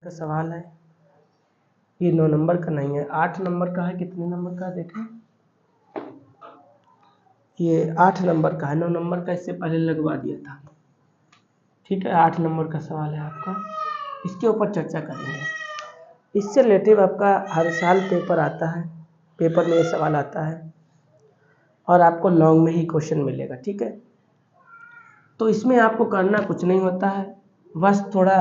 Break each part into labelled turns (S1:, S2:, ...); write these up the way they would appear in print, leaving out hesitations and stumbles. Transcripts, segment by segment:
S1: का सवाल है। ये 9 नंबर का नहीं है, 8 नंबर का है। कितने नंबर का देखें, ये 8 नंबर का है। 9 नंबर का इससे पहले लगवा दिया था। ठीक है, 8 नंबर का सवाल है आपका, इसके ऊपर चर्चा करेंगे। इससे रिलेटिव आपका हर साल पेपर आता है, पेपर में ये सवाल आता है और आपको लॉन्ग में ही क्वेश्चन मिलेगा। ठीक है, तो इसमें आपको करना कुछ नहीं होता है, बस थोड़ा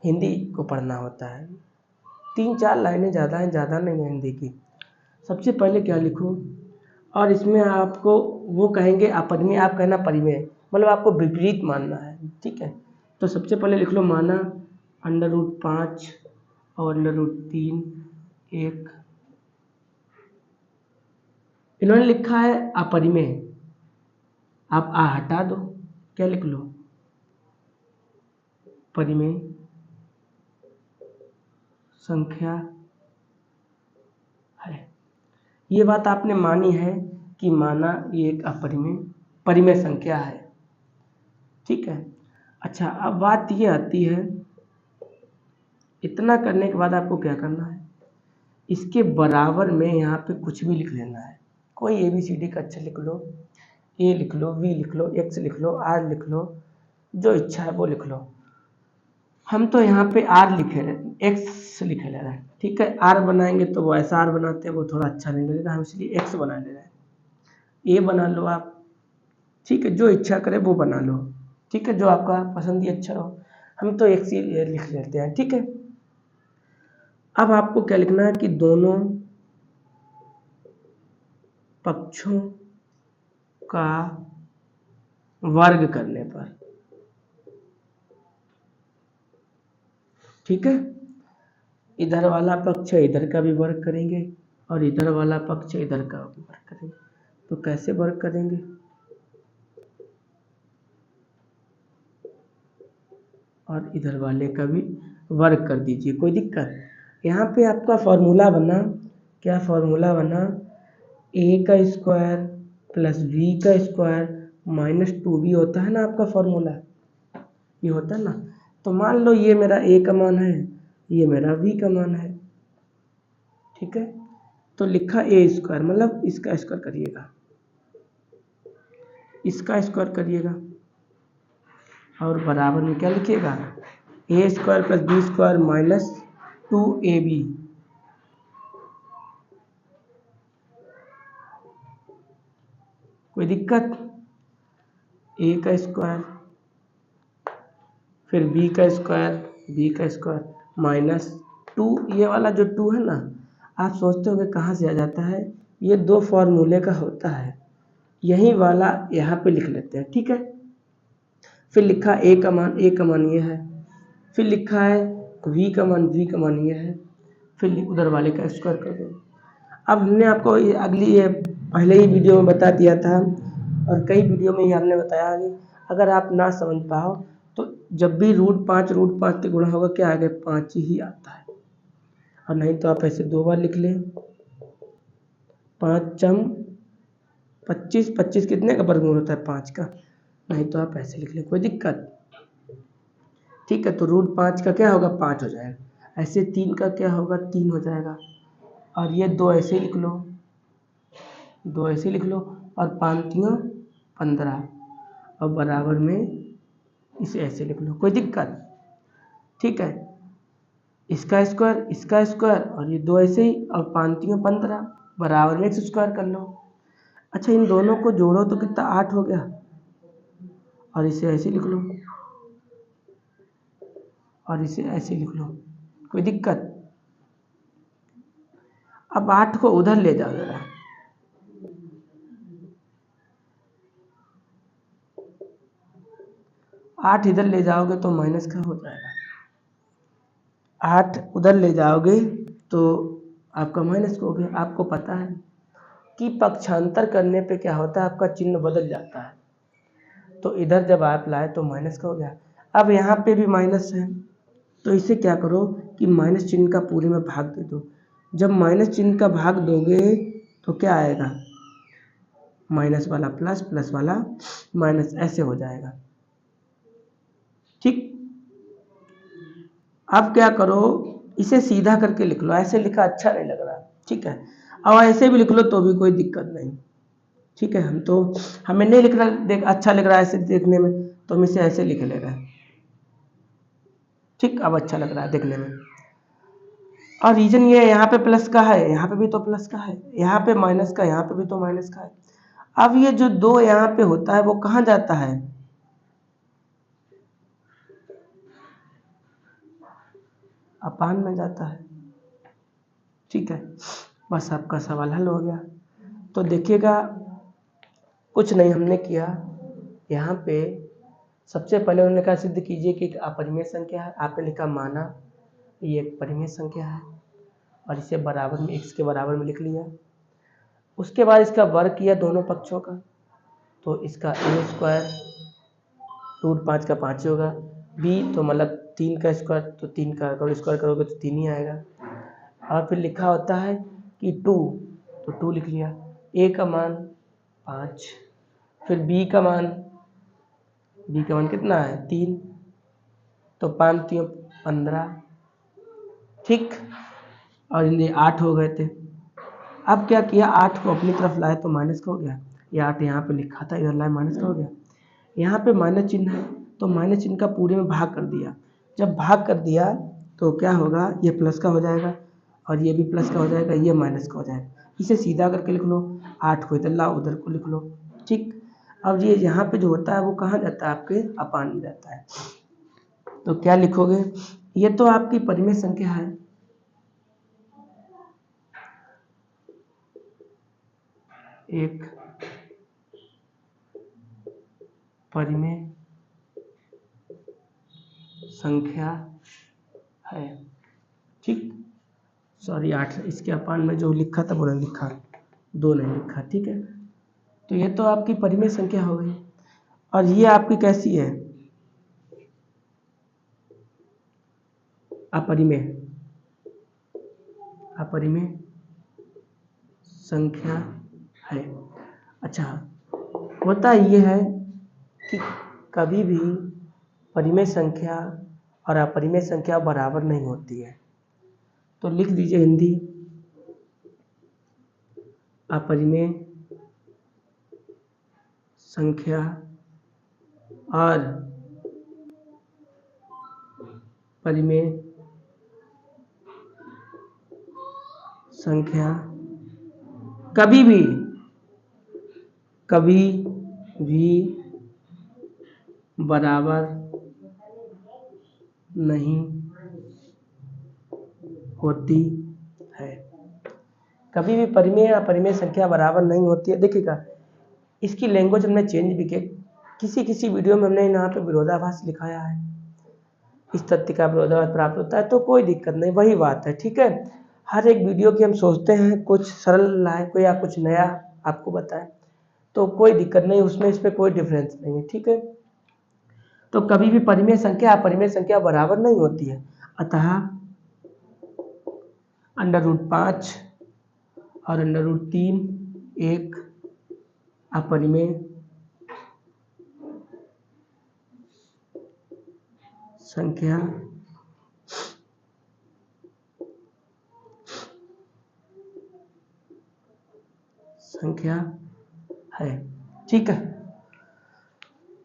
S1: हिंदी को पढ़ना होता है। 3-4 लाइनें ज़्यादा हैं, ज़्यादा नहीं है हिंदी की। सबसे पहले क्या लिखो, और इसमें आपको वो कहेंगे अपरिमेय, आप कहना परिमेय, मतलब आपको विपरीत मानना है। ठीक है, तो सबसे पहले लिख लो माना √5 और √3 1। इन्होंने लिखा है अपरिमेय, आप आ हटा दो, क्या लिख लो परिमेय संख्या है। ये बात आपने मानी है कि माना ये एक अपरिमेय परिमेय संख्या है। ठीक है, अच्छा अब बात ये आती है, इतना करने के बाद आपको क्या करना है, इसके बराबर में यहाँ पे कुछ भी लिख लेना है। कोई ABCD का अक्षर लिख लो, A लिख लो, V लिख लो, X लिख लो, R लिख लो, जो इच्छा है वो लिख लो। हम तो यहाँ पे R लिखे रहे, X लिखे ले रहे हैं। ठीक है, R बनाएंगे तो वो ऐसा R बनाते हैं, वो थोड़ा अच्छा नहीं लगेगा, हम इसलिए X बना ले रहे हैं। A बना लो आप, ठीक है, जो इच्छा करे वो बना लो। ठीक है, जो आपका पसंद ही अच्छा हो, हम तो X ही लिख लेते हैं। ठीक है, अब आपको क्या लिखना है कि दोनों पक्षों का वर्ग करने पर, ठीक है, इधर वाला पक्ष इधर का भी वर्ग करेंगे और इधर वाला पक्ष इधर का भी वर्ग करेंगे। तो कैसे वर्ग करेंगे, और इधर वाले का भी वर्ग कर दीजिए, कोई दिक्कत। यहाँ पे आपका फॉर्मूला बना, क्या फॉर्मूला बना, a का स्क्वायर प्लस b का स्क्वायर माइनस 2b होता है ना आपका फॉर्मूला, ये होता है ना। तो मान लो ये मेरा a का मान है, ये मेरा b का मान है। ठीक है, तो लिखा a स्क्वायर, मतलब इसका स्क्वायर करिएगा, इसका स्क्वायर करिएगा, और बराबर में क्या लिखिएगा, a square plus b square minus 2ab। कोई दिक्कत, a का स्क्वायर फिर b का स्क्वायर माइनस 2, ये वाला जो 2 है ना, आप सोचते होंगे कहाँ से आ जाता है, ये 2 फॉर्मूले का होता है, यही वाला यहाँ पे लिख लेते हैं। ठीक है, फिर लिखा a का मान ये है, फिर लिखा है v का मान ये है, फिर उधर वाले का स्क्वायर कर दो। अब हमने आपको अगली ये पहले ही वीडियो में बता दिया था, और कई वीडियो में ही हमने बताया कि अगर आप ना समझ पाओ तो जब भी √5 के गुणा होगा क्या आगे 5 ही आता है, और नहीं तो आप ऐसे 2 बार लिख लें, 5×25, 25 कितने का वर्गमूल होता है 5 का, नहीं तो आप ऐसे लिख लें, कोई दिक्कत। ठीक है, तो √5 का क्या होगा 5 हो जाएगा, ऐसे 3 का क्या होगा 3 हो जाएगा, और ये 2 ऐसे लिख लो, 2 ऐसे लिख लो, और 5×3 = 15, और बराबर में इसे ऐसे लिख लो, कोई दिक्कत। ठीक है, इसका स्क्वायर और ये 2 ऐसे ही, और 5×3 = 15, बराबर में x स्क्वायर कर लो। अच्छा, इन दोनों को जोड़ो तो कितना 8 हो गया, और इसे ऐसे लिख लो, और इसे ऐसे लिख लो, कोई दिक्कत। अब 8 को उधर ले जाओ जरा, 8 इधर ले जाओगे तो माइनस का हो जाएगा, 8 उधर ले जाओगे तो आपका माइनस हो गया। आपको पता है कि पक्षांतर करने पे क्या होता है, आपका चिन्ह बदल जाता है, तो इधर जब आप लाए तो माइनस का हो गया। अब यहाँ पे भी माइनस है, तो इसे क्या करो कि माइनस चिन्ह का पूरे में भाग दे दो। जब माइनस चिन्ह का भाग दोगे तो क्या आएगा, माइनस वाला प्लस, प्लस वाला माइनस, ऐसे हो जाएगा। ठीक, अब क्या करो, इसे सीधा करके लिख लो, ऐसे लिखा अच्छा नहीं लग रहा, ठीक है। अब ऐसे भी लिख लो तो भी कोई दिक्कत नहीं, ठीक है। हमें नहीं लिख रहा, देख अच्छा लग रहा है ऐसे देखने में, तो हम इसे ऐसे लिख ले रहे हैं, ठीक। अब अच्छा लग रहा है देखने में। और रीजन ये है, यहाँ पे प्लस का है, यहाँ पे भी तो प्लस का है, यहाँ पे माइनस का, यहाँ पे भी तो माइनस का है। अब ये जो 2 यहाँ पे होता है वो कहाँ जाता है, अपान में जाता है, ठीक है। बस आपका सवाल हल हो गया। तो देखिएगा, कुछ नहीं हमने किया, यहाँ पे सबसे पहले उन्होंने कहा सिद्ध कीजिए कि एक अपरिमेय संख्या है, आपने लिखा माना ये एक परिमेय संख्या है और इसे बराबर में x के बराबर में लिख लिया। उसके बाद इसका वर्ग किया दोनों पक्षों का, तो इसका a² √5 का 5 होगा, b तो मतलब 3 का स्क्वायर, तो 3 का अगर स्क्वायर करोगे तो 3 ही आएगा। और फिर लिखा होता है कि 2, तो 2 लिख लिया, a का मान 5, फिर b का मान कितना है 3, तो 5 3 15, ठीक। और ये 8 हो गए थे। अब क्या किया, 8 को अपनी तरफ लाए तो माइनस का हो गया, ये 8 यहाँ पे लिखा था, इधर लाए माइनस का हो गया। यहाँ पे माइनस चिन्ह है तो माइनस चिन्ह का पूरे में भाग कर दिया, जब भाग कर दिया तो क्या होगा, ये प्लस का हो जाएगा और ये भी प्लस का हो जाएगा, ये माइनस का हो जाएगा। इसे सीधा करके लिख लो, 8 को इधर लाओ उधर को लिख लो, ठीक। अब ये यहाँ पे जो होता है वो कहाँ जाता है, आपके अपान में जाता है। तो क्या लिखोगे, ये तो आपकी परिमेय संख्या है, एक परिमेय संख्या है, ठीक। सॉरी 8, इसके अपान में जो लिखा था वो नहीं लिखा, 2 नहीं लिखा, ठीक है। तो ये तो आपकी परिमेय संख्या हो गई। और ये आपकी कैसी है, अपरिमेय संख्या है। अच्छा, होता ये है कि कभी भी परिमेय संख्या और अपरिमेय संख्या बराबर नहीं होती है, तो लिख दीजिए हिंदी, अपरिमेय संख्या और परिमेय संख्या कभी भी बराबर नहीं होती है। कभी भी परिमेय या अपरिमेय संख्या बराबर नहीं होती है। देखिएगा, इसकी लैंग्वेज हमने चेंज भी की, किसी वीडियो में हमने यहाँ पे विरोधाभास लिखाया है, इस तथ्य का विरोधाभास प्राप्त होता है, तो कोई दिक्कत नहीं, वही बात है, ठीक है। हर एक वीडियो की हम सोचते हैं कुछ सरल लाए कोई या कुछ नया आपको बताए, तो कोई दिक्कत नहीं उसमें, इस पर कोई डिफरेंस नहीं है, ठीक है। तो कभी भी परिमेय संख्या अपरिमेय संख्या बराबर नहीं होती है, अतः √5 और √3 एक अपरिमेय संख्या है, ठीक है।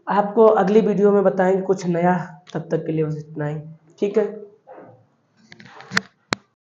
S1: आपको अगली वीडियो में बताएंगे कुछ नया, तब तक के लिए बस इतना ही, ठीक है।